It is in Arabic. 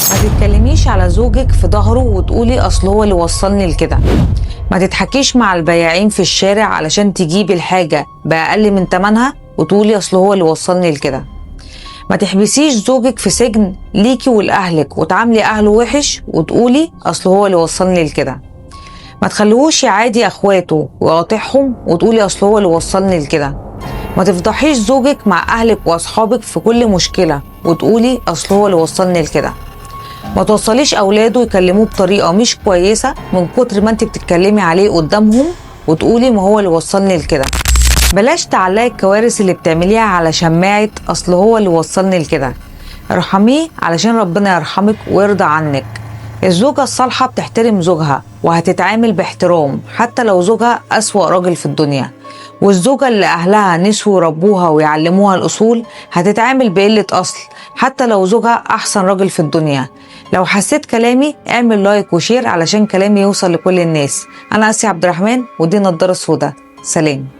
ما تتكلميش على زوجك في ظهره وتقولي اصل هو اللي وصلني لكده. ما تضحكيش مع البياعين في الشارع علشان تجيبي الحاجة بأقل من تمنها وتقولي اصل هو اللي وصلني لكده. ما تحبسيش زوجك في سجن ليكي ولأهلك وتعاملي أهله وحش وتقولي أصل هو اللي وصلني لكده. ما تخليهوش يعادي أخواته ويقاطعهم وتقولي أصل هو اللي وصلني لكده. ما تفضحيش زوجك مع أهلك وأصحابك في كل مشكلة وتقولي أصل هو اللي وصلني لكده. ما توصليش أولاده يكلموه بطريقة مش كويسة من كتر ما انت بتتكلمي عليه قدامهم وتقولي ما هو اللي وصلني لكده. بلاش تعلقي الكوارث اللي بتعمليها على شماعة أصل هو اللي وصلني لكده. ارحميه علشان ربنا يرحمك ويرضى عنك. الزوجة الصالحة بتحترم زوجها وهتتعامل باحترام حتى لو زوجها أسوأ راجل في الدنيا. والزوجة اللي أهلها نسوا يربوها ويعلموها الأصول هتتعامل بقلة أصل حتى لو زوجها أحسن راجل في الدنيا. لو حسيت كلامي اعمل لايك وشير علشان كلامي يوصل لكل الناس. أنا آسيا عبد الرحمن ودي نضارة سودا. سلام.